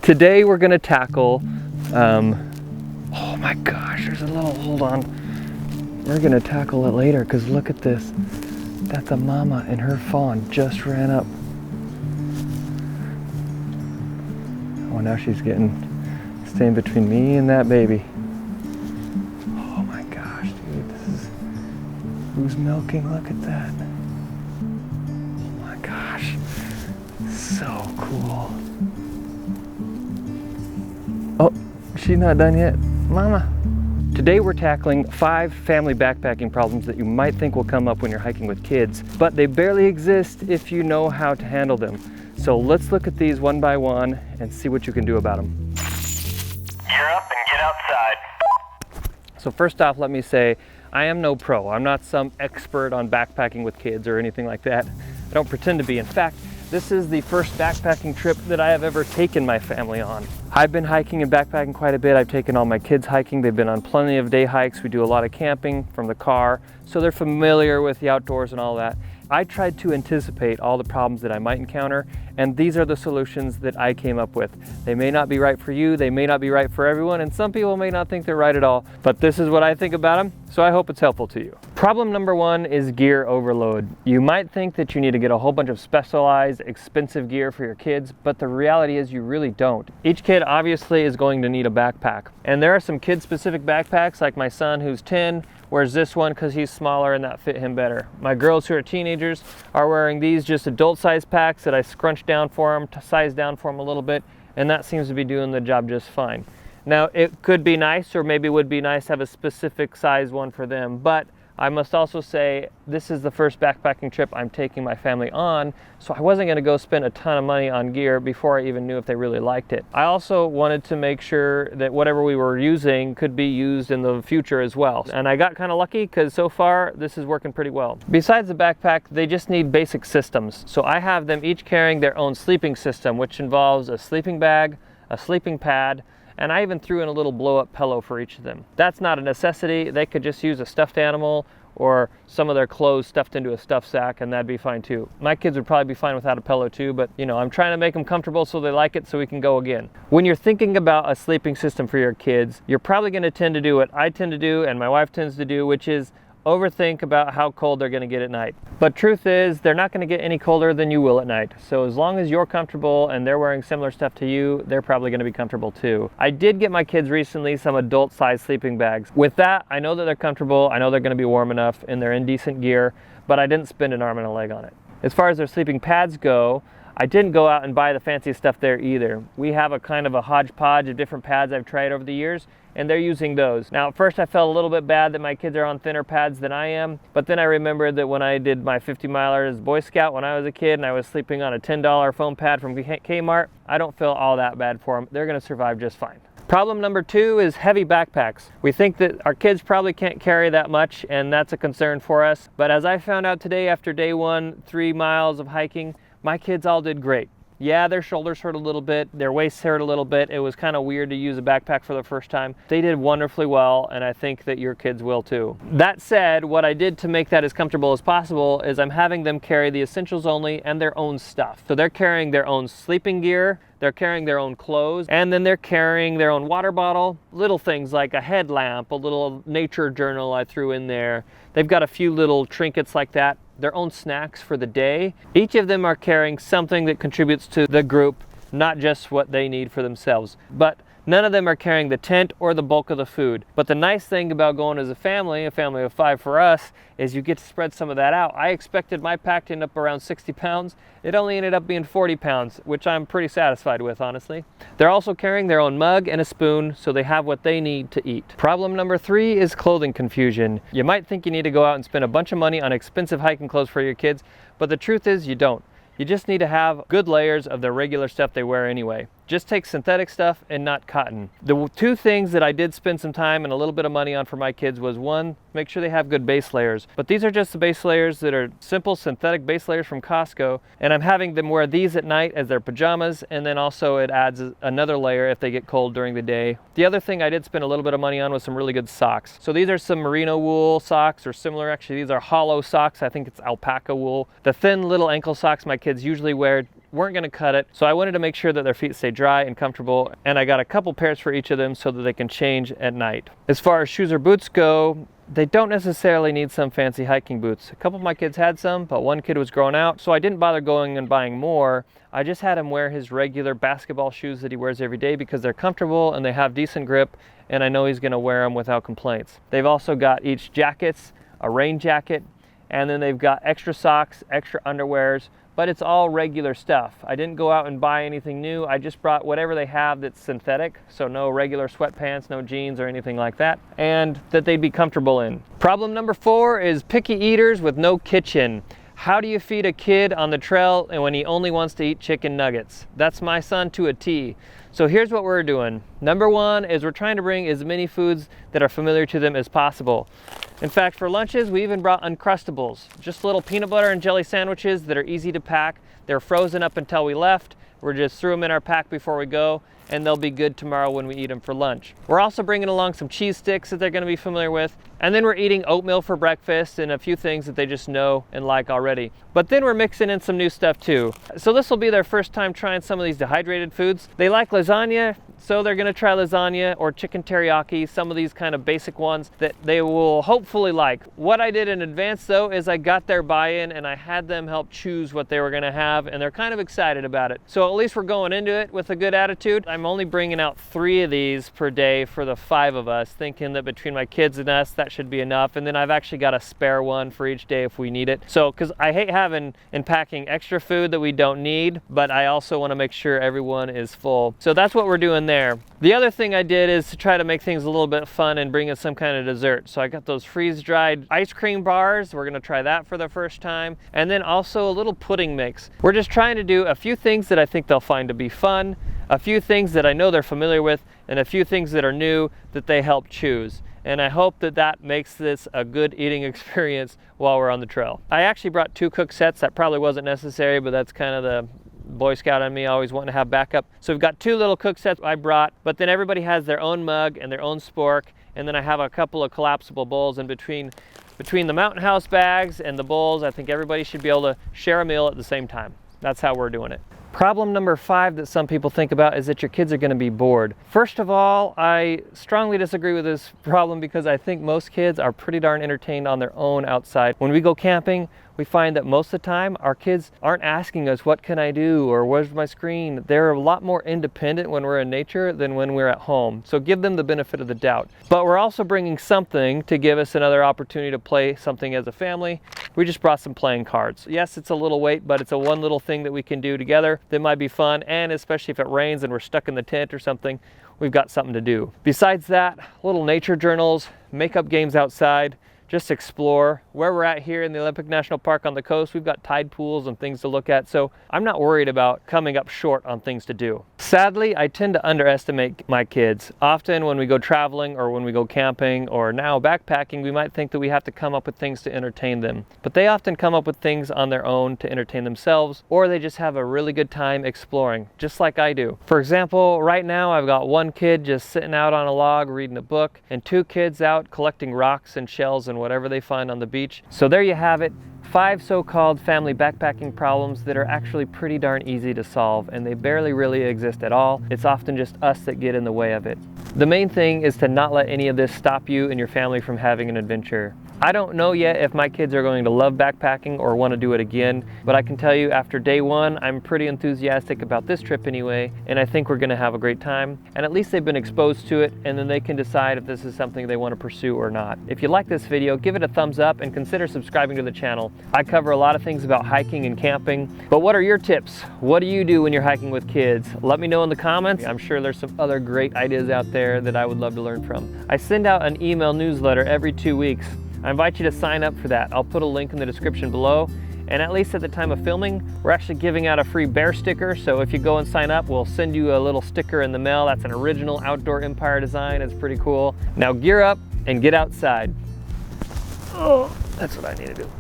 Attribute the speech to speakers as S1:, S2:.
S1: Today we're gonna tackle, oh my gosh, there's a little, hold on. We're gonna tackle it later because look at this. That's a mama and her fawn just ran up. Oh, now she's staying between me and that baby. Oh my gosh, dude, this is, who's milking? Look at that. Oh my gosh, so cool. Oh, she's not done yet. Mama. Today we're tackling 5 family backpacking problems that you might think will come up when you're hiking with kids, but they barely exist if you know how to handle them. So let's look at these one by one and see what you can do about them.
S2: Gear up and get outside.
S1: So first off, let me say, I am no pro. I'm not some expert on backpacking with kids or anything like that. I don't pretend to be. In fact, this is the first backpacking trip that I have ever taken my family on. I've been hiking and backpacking quite a bit. I've taken all my kids hiking. They've been on plenty of day hikes. We do a lot of camping from the car, so they're familiar with the outdoors and all that. I tried to anticipate all the problems that I might encounter, and these are the solutions that I came up with. They may not be right for you, they may not be right for everyone, and some people may not think they're right at all, but this is what I think about them, so I hope it's helpful to you. Problem number 1 is gear overload. You might think that you need to get a whole bunch of specialized, expensive gear for your kids, but the reality is you really don't. Each kid obviously is going to need a backpack, and there are some kid-specific backpacks, like my son who's 10, wears this one because he's smaller and that fit him better. My girls who are teenagers are wearing these just adult size packs that I scrunch down for them, size down for them a little bit, and that seems to be doing the job just fine. Now it could be nice, or maybe it would be nice to have a specific size one for them, but I must also say this is the first backpacking trip I'm taking my family on, so I wasn't going to go spend a ton of money on gear before I even knew if they really liked it. I also wanted to make sure that whatever we were using could be used in the future as well. And I got kind of lucky because so far this is working pretty well. Besides the backpack, they just need basic systems. So I have them each carrying their own sleeping system, which involves a sleeping bag, a sleeping pad, and I even threw in a little blow-up pillow for each of them. That's not a necessity. They could just use a stuffed animal or some of their clothes stuffed into a stuffed sack, and that'd be fine too. My kids would probably be fine without a pillow too, but you know, I'm trying to make them comfortable so they like it so we can go again. When you're thinking about a sleeping system for your kids, you're probably going to tend to do what I tend to do and my wife tends to do, which is overthink about how cold they're going to get at night. But truth is, they're not going to get any colder than you will at night. So as long as you're comfortable and they're wearing similar stuff to you, they're probably going to be comfortable too. I did get my kids recently some adult size sleeping bags. With that, I know that they're comfortable, I know they're going to be warm enough, and they're in decent gear, but I didn't spend an arm and a leg on it. As far as their sleeping pads go, I didn't go out and buy the fancy stuff there either. We have a kind of a hodgepodge of different pads I've tried over the years, and they're using those. Now at first I felt a little bit bad that my kids are on thinner pads than I am, but then I remembered that when I did my 50 miler as Boy Scout when I was a kid and I was sleeping on a $10 foam pad from Kmart, I don't feel all that bad for them. They're gonna survive just fine. Problem number 2 is heavy backpacks. We think that our kids probably can't carry that much, and that's a concern for us. But as I found out today after day 1, 3 miles of hiking, my kids all did great. Yeah, their shoulders hurt a little bit, their waists hurt a little bit. It was kind of weird to use a backpack for the first time. They did wonderfully well, and I think that your kids will too. That said, what I did to make that as comfortable as possible is I'm having them carry the essentials only and their own stuff. So they're carrying their own sleeping gear, they're carrying their own clothes, and then they're carrying their own water bottle, little things like a headlamp, a little nature journal I threw in there. They've got a few little trinkets like that, their own snacks for the day. Each of them are carrying something that contributes to the group, not just what they need for themselves. But none of them are carrying the tent or the bulk of the food. But the nice thing about going as a family of 5 for us, is you get to spread some of that out. I expected my pack to end up around 60 pounds. It only ended up being 40 pounds, which I'm pretty satisfied with, honestly. They're also carrying their own mug and a spoon, so they have what they need to eat. Problem number 3 is clothing confusion. You might think you need to go out and spend a bunch of money on expensive hiking clothes for your kids, but the truth is you don't. You just need to have good layers of the regular stuff they wear anyway. Just take synthetic stuff and not cotton. The 2 things that I did spend some time and a little bit of money on for my kids was 1, make sure they have good base layers. But these are just the base layers that are simple synthetic base layers from Costco. And I'm having them wear these at night as their pajamas, and then also it adds another layer if they get cold during the day. The other thing I did spend a little bit of money on was some really good socks. So these are some merino wool socks, or similar. Actually, these are hollow socks. I think it's alpaca wool. The thin little ankle socks my kids usually wear weren't gonna cut it. So I wanted to make sure that their feet stay dry and comfortable, and I got a couple pairs for each of them so that they can change at night. As far as shoes or boots go, they don't necessarily need some fancy hiking boots. A couple of my kids had some, but one kid was growing out, so I didn't bother going and buying more. I just had him wear his regular basketball shoes that he wears every day because they're comfortable and they have decent grip, and I know he's gonna wear them without complaints. They've also got each jackets, a rain jacket, and then they've got extra socks, extra underwears, but it's all regular stuff. I didn't go out and buy anything new. I just brought whatever they have that's synthetic, so no regular sweatpants, no jeans or anything like that, and that they'd be comfortable in. Problem number 4 is picky eaters with no kitchen. How do you feed a kid on the trail and when he only wants to eat chicken nuggets? That's my son to a T. So here's what we're doing. Number 1 is we're trying to bring as many foods that are familiar to them as possible. In fact, for lunches, we even brought Uncrustables, just little peanut butter and jelly sandwiches that are easy to pack. They're frozen up until we left. We're just threw them in our pack before we go, and they'll be good tomorrow when we eat them for lunch. We're also bringing along some cheese sticks that they're gonna be familiar with, and then we're eating oatmeal for breakfast and a few things that they just know and like already. But then we're mixing in some new stuff too. So this will be their first time trying some of these dehydrated foods. They like lasagna, so they're gonna try lasagna or chicken teriyaki, some of these kind of basic ones that they will hopefully like. What I did in advance though is I got their buy-in and I had them help choose what they were gonna have, and they're kind of excited about it. So at least we're going into it with a good attitude. I'm only bringing out 3 of these per day for the 5 of us, thinking that between my kids and us, that should be enough. And then I've actually got a spare one for each day if we need it. So, because I hate having and packing extra food that we don't need, but I also want to make sure everyone is full. So that's what we're doing there. The other thing I did is to try to make things a little bit fun and bring in some kind of dessert. So I got those freeze-dried ice cream bars. We're gonna try that for the first time. And then also a little pudding mix. We're just trying to do a few things that I think they'll find to be fun, a few things that I know they're familiar with, and a few things that are new that they help choose. And I hope that that makes this a good eating experience while we're on the trail. I actually brought 2 cook sets. That probably wasn't necessary, but that's kind of the Boy Scout on me, always wanting to have backup. So we've got 2 little cook sets I brought, but then everybody has their own mug and their own spork, and then I have a couple of collapsible bowls in between the Mountain House bags and the bowls. I think everybody should be able to share a meal at the same time. That's how we're doing it. Problem number 5 that some people think about is that your kids are going to be bored. First of all, I strongly disagree with this problem because I think most kids are pretty darn entertained on their own outside. When we go camping, we find that most of the time our kids aren't asking us, what can I do, or where's my screen? They're a lot more independent when we're in nature than when we're at home. So give them the benefit of the doubt. But we're also bringing something to give us another opportunity to play something as a family. We just brought some playing cards. Yes, it's a little weight, but it's a one little thing that we can do together that might be fun, and especially if it rains and we're stuck in the tent or something, we've got something to do. Besides that, little nature journals, make-up games outside, just explore. Where we're at here in the Olympic National Park on the coast, we've got tide pools and things to look at, so I'm not worried about coming up short on things to do. Sadly, I tend to underestimate my kids. Often when we go traveling or when we go camping or now backpacking, we might think that we have to come up with things to entertain them. But they often come up with things on their own to entertain themselves, or they just have a really good time exploring, just like I do. For example, right now I've got 1 kid just sitting out on a log reading a book, and 2 kids out collecting rocks and shells and whatever they find on the beach. So there you have it. 5 so-called family backpacking problems that are actually pretty darn easy to solve, and they barely really exist at all. It's often just us that get in the way of it. The main thing is to not let any of this stop you and your family from having an adventure. I don't know yet if my kids are going to love backpacking or want to do it again, but I can tell you after day 1, I'm pretty enthusiastic about this trip anyway, and I think we're going to have a great time. And at least they've been exposed to it, and then they can decide if this is something they want to pursue or not. If you like this video, give it a thumbs up and consider subscribing to the channel. I cover a lot of things about hiking and camping, but what are your tips? What do you do when you're hiking with kids? Let me know in the comments. I'm sure there's some other great ideas out there that I would love to learn from. I send out an email newsletter every 2 weeks. I invite you to sign up for that. I'll put a link in the description below. And at least at the time of filming, we're actually giving out a free bear sticker. So if you go and sign up, we'll send you a little sticker in the mail. That's an original Outdoor Empire design. It's pretty cool. Now gear up and get outside. Oh, that's what I need to do.